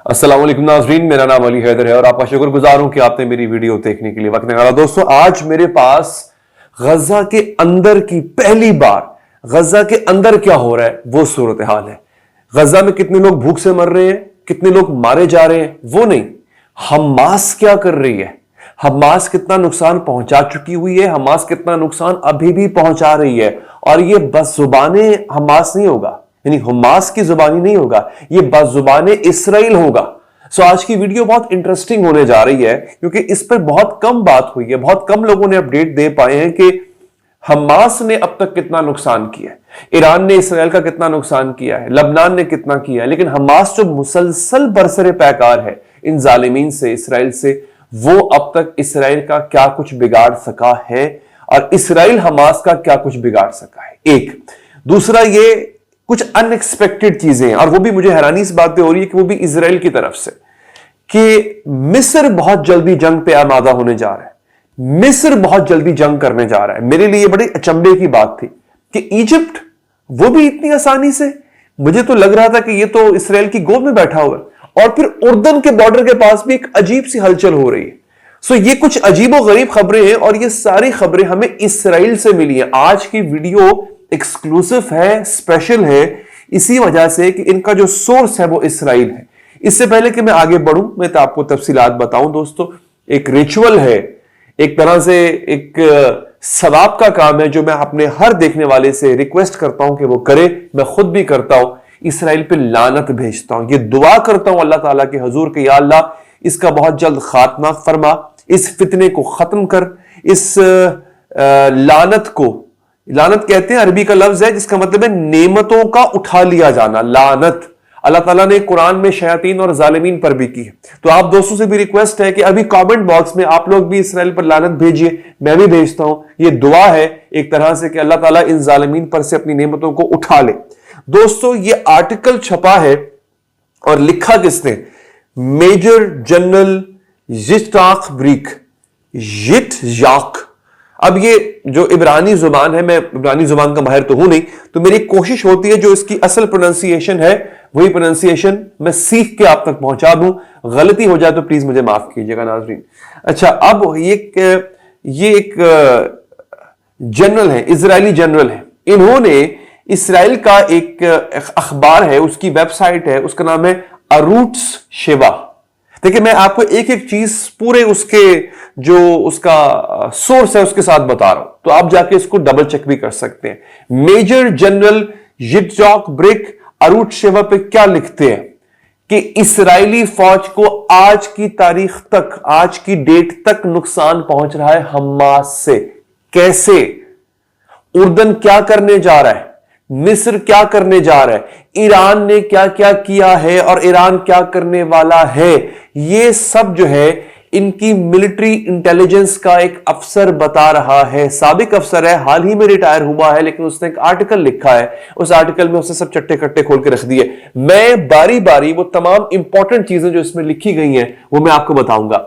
السلام علیکم ناظرین، میرا نام علی حیدر ہے اور آپ کا شکر گزار ہوں کہ آپ نے میری ویڈیو دیکھنے کے لیے وقت نکالا۔ دوستو، آج میرے پاس غزہ کے اندر کی پہلی بار غزہ کے اندر کیا ہو رہا ہے وہ صورتحال ہے۔ غزہ میں کتنے لوگ بھوک سے مر رہے ہیں، کتنے لوگ مارے جا رہے ہیں، وہ نہیں، حماس کیا کر رہی ہے، حماس کتنا نقصان پہنچا چکی ہوئی ہے، حماس کتنا نقصان ابھی بھی پہنچا رہی ہے۔ اور یہ بس زبانیں حماس نہیں ہوگا، یعنی حماس کی زبانی نہیں ہوگا، یہ بس زبانیں اسرائیل ہوگا۔ آج کی ویڈیو بہت انٹرسٹنگ ہونے جا رہی ہے کیونکہ اس پر بہت کم بات ہوئی ہے، بہت کم لوگوں نے اپڈیٹ دے پائے ہیں کہ حماس نے اب تک کتنا نقصان کیا ہے، ایران نے اسرائیل کا کتنا نقصان کیا ہے، لبنان نے کتنا کیا ہے، لیکن حماس جو مسلسل برسر پیکار ہے ان ظالمین سے، اسرائیل سے، وہ اب تک اسرائیل کا کیا کچھ بگاڑ سکا ہے اور اسرائیل حماس کا کیا کچھ بگاڑ سکا ہے۔ ایک دوسرا، یہ کچھ ان ایکسپیکٹڈ چیزیں ہیں اور وہ بھی مجھے حیرانی اس بات پہ ہو رہی ہے کہ وہ بھی اسرائیل کی طرف سے، کہ مصر بہت جلدی جنگ پہ آمادہ ہونے جا رہا ہے، مصر بہت جلدی جنگ کرنے جا رہا ہے۔ میرے لیے بڑی اچنبے کی بات تھی کہ ایجپٹ وہ بھی اتنی آسانی سے، مجھے تو لگ رہا تھا کہ یہ تو اسرائیل کی گود میں بیٹھا ہوا ہے، اور پھر اردن کے بارڈر کے پاس بھی ایک عجیب سی ہلچل ہو رہی ہے۔ یہ کچھ عجیب و غریب خبریں ہیں اور یہ ساری خبریں ہمیں اسرائیل سے ملی ہیں۔ آج کی ویڈیو ایکسکلوسیو ہے، اسپیشل ہے، اسی وجہ سے کہ ان کا جو سورس ہے وہ اسرائیل ہے۔ اس سے پہلے کہ میں آگے بڑھوں، میں تو آپ کو تفصیلات بتاؤں دوستو، ایک ریچول ہے، ایک طرح سے ایک ثواب کا کام ہے جو میں اپنے ہر دیکھنے والے سے ریکویسٹ کرتا ہوں کہ وہ کرے، میں خود بھی کرتا ہوں۔ اسرائیل پہ لعنت بھیجتا ہوں، یہ دعا کرتا ہوں اللہ تعالیٰ کے حضور کہ یا اللہ اس کا بہت جلد خاتمہ فرما، اس فتنے کو ختم کر، اس لعنت کو، لعنت کہتے ہیں عربی کا لفظ ہے جس کا مطلب ہے نعمتوں کا اٹھا لیا جانا، لعنت اللہ تعالیٰ نے قرآن میں شیاطین اور ظالمین پر بھی کی ہے۔ تو آپ دوستوں سے بھی ریکویسٹ ہے کہ ابھی کامنٹ باکس میں آپ لوگ بھی اسرائیل پر لعنت بھیجئے، میں بھی بھیجتا ہوں۔ یہ دعا ہے ایک طرح سے کہ اللہ تعالیٰ ان ظالمین پر سے اپنی نعمتوں کو اٹھا لے۔ دوستو، یہ آرٹیکل چھپا ہے اور لکھا کس نے؟ Major general Yitzhak Brik, Yitzhak. اب یہ جو عبرانی زبان ہے، میں عبرانی زبان کا ماہر تو ہوں نہیں، تو میری کوشش ہوتی ہے جو اس کی اصل پروننسیشن ہے وہی پروننسیشن میں سیکھ کے آپ تک پہنچا دوں۔ غلطی ہو جائے تو پلیز مجھے معاف کیجیے گا ناظرین۔ اچھا، اب یہ ایک جنرل ہے، اسرائیلی جنرل ہے، انہوں نے اسرائیل کا ایک اخبار ہے، اس کی ویب سائٹ ہے، اس کا نام ہے اروٹس شیوا۔ دیکھیں، میں آپ کو ایک ایک چیز پورے اس کے جو اس کا سورس ہے اس کے ساتھ بتا رہا ہوں، تو آپ جا کے اس کو ڈبل چیک بھی کر سکتے ہیں۔ میجر جنرل یٹزاک بریک اروٹ شیوا پہ کیا لکھتے ہیں کہ اسرائیلی فوج کو آج کی تاریخ تک، آج کی ڈیٹ تک نقصان پہنچ رہا ہے حماس سے۔ کیسے؟ اردن کیا کرنے جا رہا ہے، مصر کیا کرنے جا رہا ہے، ایران نے کیا کیا کیا ہے اور ایران کیا کرنے والا ہے، یہ سب جو ہے ان کی ملٹری انٹیلیجنس کا ایک افسر بتا رہا ہے۔ سابق افسر ہے، حال ہی میں ریٹائر ہوا ہے، لیکن اس نے ایک آرٹیکل لکھا ہے، اس آرٹیکل میں اس نے سب چٹے کٹے کھول کے رکھ دیے۔ میں باری باری وہ تمام امپورٹنٹ چیزیں جو اس میں لکھی گئی ہیں وہ میں آپ کو بتاؤں گا۔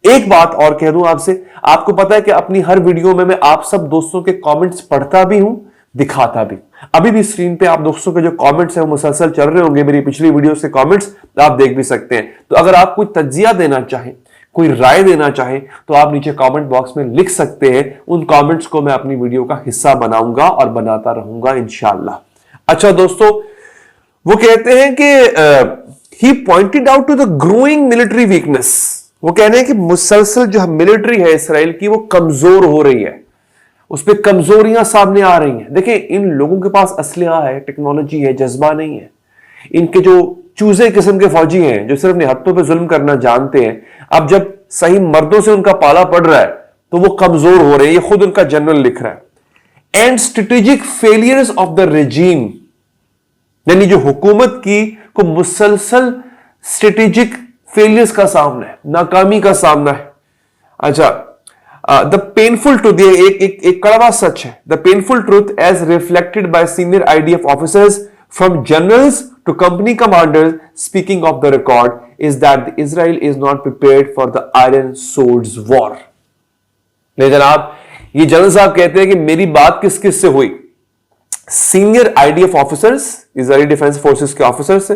ایک بات اور کہہ دوں آپ سے، آپ کو پتا ہے کہ اپنی ہر ویڈیو میں آپ سب دوستوں کے کامنٹس پڑھتا بھی ہوں، دکھاتا بھی۔ ابھی بھی اسکرین پہ آپ دوستوں کے جو کامنٹس ہیں وہ مسلسل چل رہے ہوں گے، میری پچھلی ویڈیو سے کامنٹس آپ دیکھ بھی سکتے ہیں۔ تو اگر آپ کوئی تجزیہ دینا چاہیں، کوئی رائے دینا چاہیں تو آپ نیچے کامنٹ باکس میں لکھ سکتے ہیں، ان کامنٹس کو میں اپنی ویڈیو کا حصہ بناؤں گا اور بناتا رہوں گا انشاءاللہ۔ اچھا دوستو، وہ کہتے ہیں کہ he pointed out to the growing military weakness، وہ کہنے ہیں کہ مسلسل جو ملٹری ہے اسرائیل کی وہ کمزور ہو رہی ہے، اس پہ کمزوریاں سامنے آ رہی ہیں۔ دیکھیں، ان لوگوں کے پاس اسلحہ ہے، ٹیکنالوجی ہے، جذبہ نہیں ہے۔ ان کے جو چوزے قسم کے فوجی ہیں جو صرف نہتوں پہ ظلم کرنا جانتے ہیں، اب جب صحیح مردوں سے ان کا پالا پڑ رہا ہے تو وہ کمزور ہو رہے ہیں، یہ خود ان کا جنرل لکھ رہا ہے۔ And strategic failures of the regime, یعنی جو حکومت کی کو مسلسل اسٹریٹجک فیلئرز کا سامنا ہے، ناکامی کا سامنا ہے۔ اچھا، the painful truth، ایک کڑوا سچ ہے، the painful truth as reflected by senior IDF officers from generals to company commanders speaking of the record is that Israel is not prepared for the Iron Swords war۔ لے جناب، یہ general صاحب کہتے ہیں کہ میری بات کس کس سے ہوئی؟ سینئر IDF آفیسرز، اسرائیلی ڈیفنس فورسز کے آفیسر سے،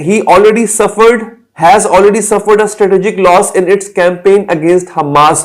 he has already suffered a strategic loss in its campaign against Hamas।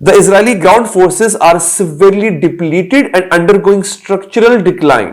The Israeli ground forces are severely depleted and undergoing structural decline।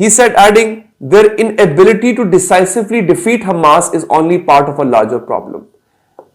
he said adding their inability to decisively defeat Hamas is only part of a larger problem।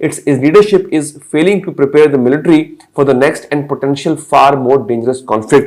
its leadership is failing to prepare the military for the next and potential far more dangerous conflict।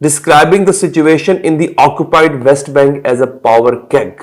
describing the situation in the occupied West Bank as a powder keg।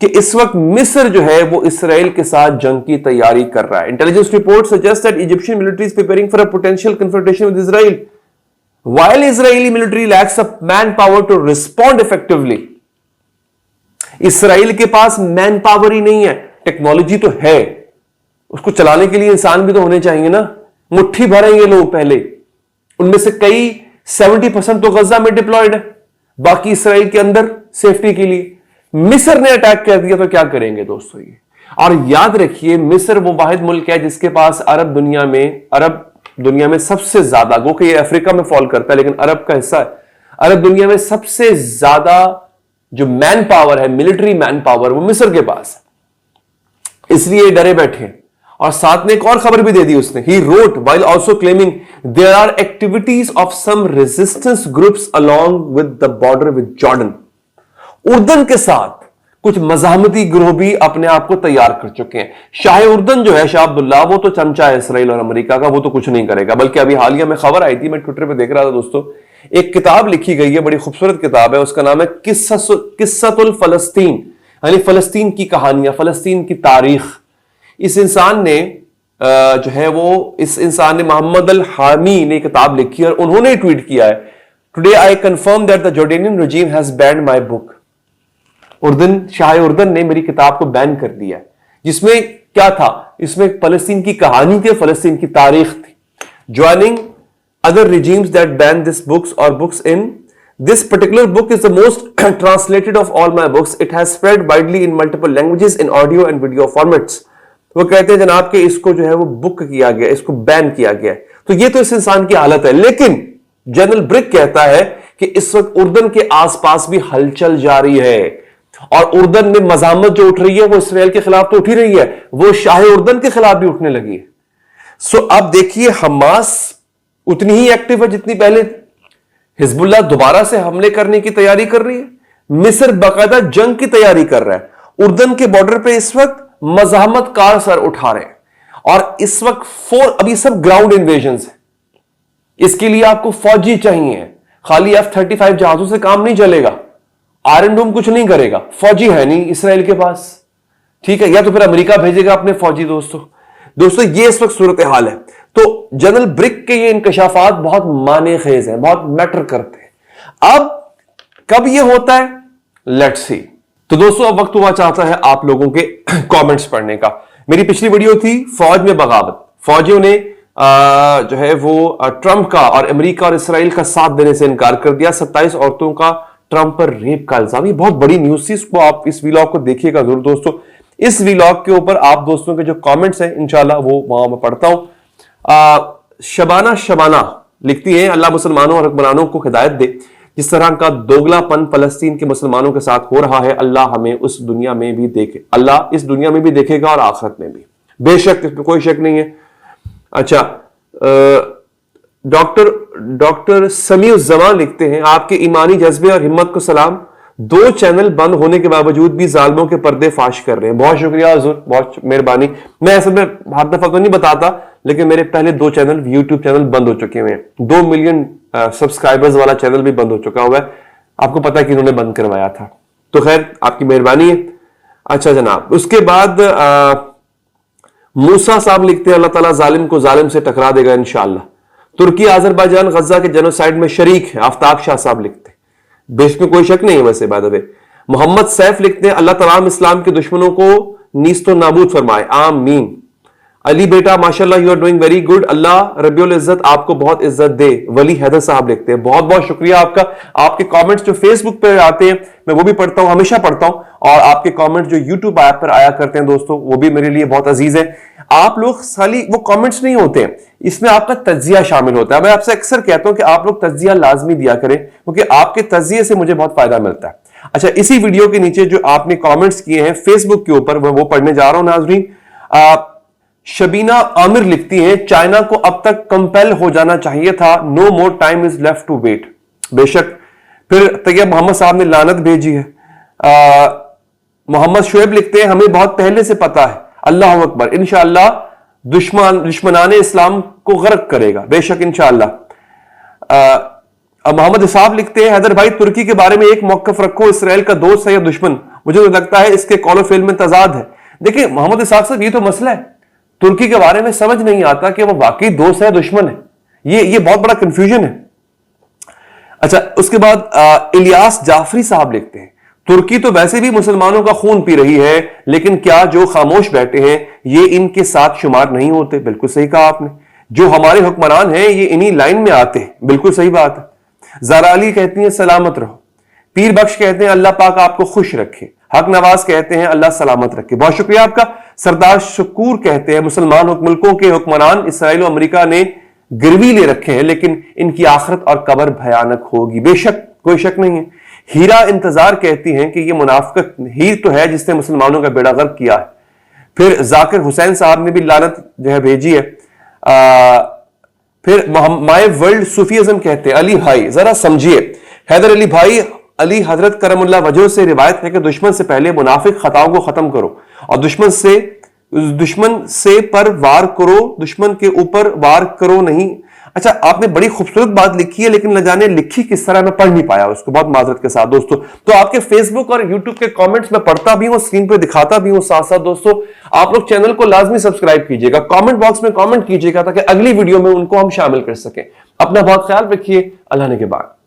کہ اس وقت مصر جو ہے وہ اسرائیل کے ساتھ جنگ کی تیاری کر رہا ہے. Intelligence report suggest that Egyptian military is preparing for a potential confrontation with Israel while Israeli military lacks a manpower to respond effectively. اسرائیل کے پاس مین پاور ہی نہیں ہے, ٹیکنالوجی تو ہے, اس کو چلانے کے لیے انسان بھی تو ہونے چاہیے نا. مٹھی بھریں یہ لوگ پہلے, ان میں سے کئی 70% تو غزہ میں ڈپلائڈ ہے, باقی اسرائیل کے اندر سیفٹی کے لیے. مصر نے اٹیک کر دیا تو کیا کریں گے دوستو یہ. اور یاد رکھیے مصر وہ واحد ملک ہے جس کے پاس عرب دنیا میں سب سے زیادہ, گو کہ یہ افریقہ میں فال کرتا ہے لیکن عرب کا حصہ ہے, عرب دنیا میں سب سے زیادہ جو مین پاور ہے, ملٹری مین پاور, وہ مصر کے پاس ہے. اس لیے ڈرے بیٹھے ہیں. اور ساتھ نے ایک اور خبر بھی دے دی اس نے, he wrote while also claiming there are activities of some resistance groups along with the border with Jordan. اردن کے ساتھ کچھ مزاحمتی گروہ بھی اپنے آپ کو تیار کر چکے ہیں. شاہ اردن جو ہے شاہ عبداللہ, وہ تو چمچہ ہے اسرائیل اور امریکہ کا, وہ تو کچھ نہیں کرے گا. بلکہ ابھی حالیہ میں خبر آئی تھی, میں ٹویٹر پہ دیکھ رہا تھا دوستو, ایک کتاب لکھی گئی ہے, بڑی خوبصورت کتاب ہے, اس کا نام ہے قصۃ الفلسطین, یعنی فلسطین کی کہانیاں, فلسطین کی تاریخ. اس انسان نے محمد الحامی نے کتاب لکھی اور انہوں نے ٹویٹ کیا ہے, today I confirm that the Jordanian regime has banned my book. شاہ اردن نے میری کتاب کو بین کر دیا, جس میں کیا تھا, اس میں فلسطین کی کہانی تھی, فلسطین کی تاریخ تھی. joining other regimes that ban this books or books in this particular book is the most translated of all my books. It has spread widely in multiple languages in audio and video formats. وہ کہتے ہیں جناب کہ اس کو جو ہے وہ بک کیا گیا, اس کو بین کیا گیا. تو یہ تو اس انسان کی حالت ہے. لیکن جنرل برک کہتا ہے کہ اس وقت اردن کے آس پاس بھی ہلچل جاری ہے, اور اردن میں مزاحمت جو اٹھ رہی ہے وہ اسرائیل کے خلاف تو اٹھ ہی رہی ہے, وہ شاہ اردن کے خلاف بھی اٹھنے لگی ہے. سو اب دیکھیے حماس اتنی ہی ایکٹیو ہے جتنی پہلے. حزب اللہ دوبارہ سے حملے کرنے کی تیاری کر رہی ہے. مصر باقاعدہ جنگ کی تیاری کر رہا ہے. اردن کے بارڈر پہ اس وقت مزاحمت کار سر اٹھا رہے ہیں, اور اس وقت ابھی سب گراؤنڈ انویژنز ہیں. اس کے لیے آپ کو فوجی چاہیے, خالی F-35 جہازوں سے کام نہیں چلے گا, آئرن ڈوم کچھ نہیں کرے گا, فوجی ہے نہیں اسرائیل کے پاس, ٹھیک ہے, یا تو پھر امریکہ بھیجے گا اپنے فوجی. دوستو یہ اس وقت صورتحال ہے. تو جنرل برک کے یہ انکشافات بہت معنی خیز ہیں, بہت میٹر کرتے ہیں. اب کب یہ ہوتا ہے, لیٹس سی. تو دوستو اب وقت ہوا چاہتا ہے آپ لوگوں کے کامنٹس پڑھنے کا. میری پچھلی ویڈیو تھی فوج میں بغاوت, فوجیوں نے جو ہے وہ ٹرمپ کا اور امریکہ اور اسرائیل کا ساتھ دینے سے انکار کر دیا. 27 عورتوں کا ٹرمپ پر ریپ کا الزام. یہ بہت بڑی نیوز تھی, اس کو آپ اس ویلاگ کو دیکھیے گا ضرور دوستو. اس ویلاگ کے اوپر آپ دوستوں کے جو کامنٹس ہیں انشاءاللہ وہ وہاں میں پڑھتا ہوں. شبانہ لکھتی ہیں, اللہ مسلمانوں اور حکمرانوں کو ہدایت دے, جس طرح کا دوگلا پن فلسطین کے مسلمانوں کے ساتھ ہو رہا ہے, اللہ ہمیں اس دنیا میں بھی دیکھے, اللہ اس دنیا میں بھی دیکھے گا اور آخرت میں بھی, بے شک, اس میں کوئی شک نہیں ہے. اچھا, ڈاکٹر سمیع الزمان لکھتے ہیں, آپ کے ایمانی جذبے اور ہمت کو سلام. 2 چینل بند ہونے کے باوجود بھی ظالموں کے پردے فاش کر رہے ہیں. بہت شکریہ حضور, بہت مہربانی. میں اصل میں ہر دفعہ تو نہیں بتاتا, لیکن میرے پہلے 2 چینل یوٹیوب چینل بند ہو چکے ہوئے ہیں. 2 ملین سبسکرائبرز والا چینل بھی بند ہو چکا ہوا ہے. آپ کو پتا کہ انہوں نے بند کروایا تھا, تو خیر آپ کی مہربانی ہے. اچھا جناب, اس کے بعد موسیٰ صاحب لکھتے ہیں, اللہ تعالیٰ ظالم کو ظالم سے ٹکرا دے گا انشاءاللہ. ترکی آذربائیجان غزہ کے جنوسائیڈ میں شریک ہے, آفتاب شاہ صاحب لکھتے ہیں. بیس میں کوئی شک نہیں ہے ویسے by the way. Muhammad safe لکھتے ہیں, اللہ تعالیٰ اسلام کے دشمنوں کو نیست و نابود فرمائے, آمین. علی بیٹا ماشاءاللہ you are doing very good, اللہ رب العزت آپ کو بہت عزت دے. ولی حیدر صاحب لکھتے ہیں, بہت بہت شکریہ آپ کا. آپ کے کامنٹس جو فیس بک پہ آتے ہیں میں وہ بھی پڑھتا ہوں, ہمیشہ پڑھتا ہوں, اور آپ کے کامنٹس جو یوٹیوب ایپ پر آیا کرتے ہیں دوستو, وہ بھی میرے لیے بہت عزیز ہے. آپ لوگ خالی وہ کامنٹس نہیں ہوتے ہیں, اس میں آپ کا تجزیہ شامل ہوتا ہے. میں آپ سے اکثر کہتا ہوں کہ آپ لوگ تجزیہ لازمی دیا کریں, کیونکہ آپ کے تجزیے سے مجھے بہت فائدہ ملتا ہے. اچھا, اسی ویڈیو کے نیچے جو آپ نے کامنٹس کیے ہیں فیس بک کے اوپر, وہ پڑھنے جا رہا ہوں ناظرین. شبینہ عامر لکھتی ہیں, چائنا کو اب تک کمپیل ہو جانا چاہیے تھا, no more time is left to wait. بے شک. پھر طیب محمد صاحب نے لعنت بھیجی ہے. محمد شعیب لکھتے ہیں, ہمیں بہت پہلے سے پتا ہے, اللہ اکبر, انشاءاللہ دشمنان اسلام کو غرق کرے گا, بے شک انشاءاللہ. محمد صاحب لکھتے ہیں, حیدر بھائی ترکی کے بارے میں ایک موقف رکھو, اسرائیل کا دوست ہے یا دشمن, مجھے تو لگتا ہے اس کے قول و فعل میں تضاد ہے. دیکھیں محمد اسحاق صاحب، یہ تو مسئلہ ہے، ترکی کے بارے میں سمجھ نہیں آتا کہ وہ واقعی دوست ہے دشمن ہے. یہ بہت بڑا کنفیوژن ہے. اچھا، اس کے بعد الیاس جعفری صاحب لکھتے ہیں ترکی تو ویسے بھی مسلمانوں کا خون پی رہی ہے، لیکن کیا جو خاموش بیٹھے ہیں یہ ان کے ساتھ شمار نہیں ہوتے؟ بالکل صحیح کہا آپ نے. جو ہمارے حکمران ہیں یہ انہی لائن میں آتے ہیں. بالکل صحیح بات ہے. زارا علی کہتی ہیں سلامت رہو. پیر بخش کہتے ہیں اللہ پاک آپ کو خوش رکھے. حق نواز کہتے ہیں اللہ سلامت رکھے. بہت شکریہ آپ کا. سردار شکور کہتے ہیں مسلمان ملکوں کے حکمران اسرائیل و امریکہ نے گروی لے رکھے ہیں، لیکن ان کی آخرت اور قبر بھیانک ہوگی. بے شک، کوئی شک نہیں ہے. ہیرا انتظار کہتی ہیں کہ یہ منافقت ہی تو ہے جس نے مسلمانوں کا بیڑا غرق کیا ہے. پھر ذاکر حسین صاحب نے بھی لعنت جو ہے بھیجی ہے. پھر مائی ورلڈ صوفیزم کہتے ہیں علی بھائی ذرا سمجھیے. حیدر علی بھائی، علی حضرت کرم اللہ وجہ سے روایت ہے کہ دشمن سے پہلے منافق خطاؤں کو ختم کرو اور دشمن سے پر وار کرو، دشمن کے اوپر وار کرو نہیں. اچھا، آپ نے بڑی خوبصورت بات لکھی ہے، لیکن نہ جانے لکھی کس طرح، میں پڑھ نہیں پایا اس کو، بہت معذرت کے ساتھ دوستو. تو آپ کے فیس بک اور یوٹیوب کے کامنٹس میں پڑھتا بھی ہوں، اسکرین پہ دکھاتا بھی ہوں. ساتھ ساتھ دوستو آپ لوگ چینل کو لازمی سبسکرائب کیجئے گا، کامنٹ باکس میں کامنٹ کیجئے گا تاکہ اگلی ویڈیو میں ان کو ہم شامل کر سکیں. اپنا بہت خیال رکھیے. اللہ نے کے بعد.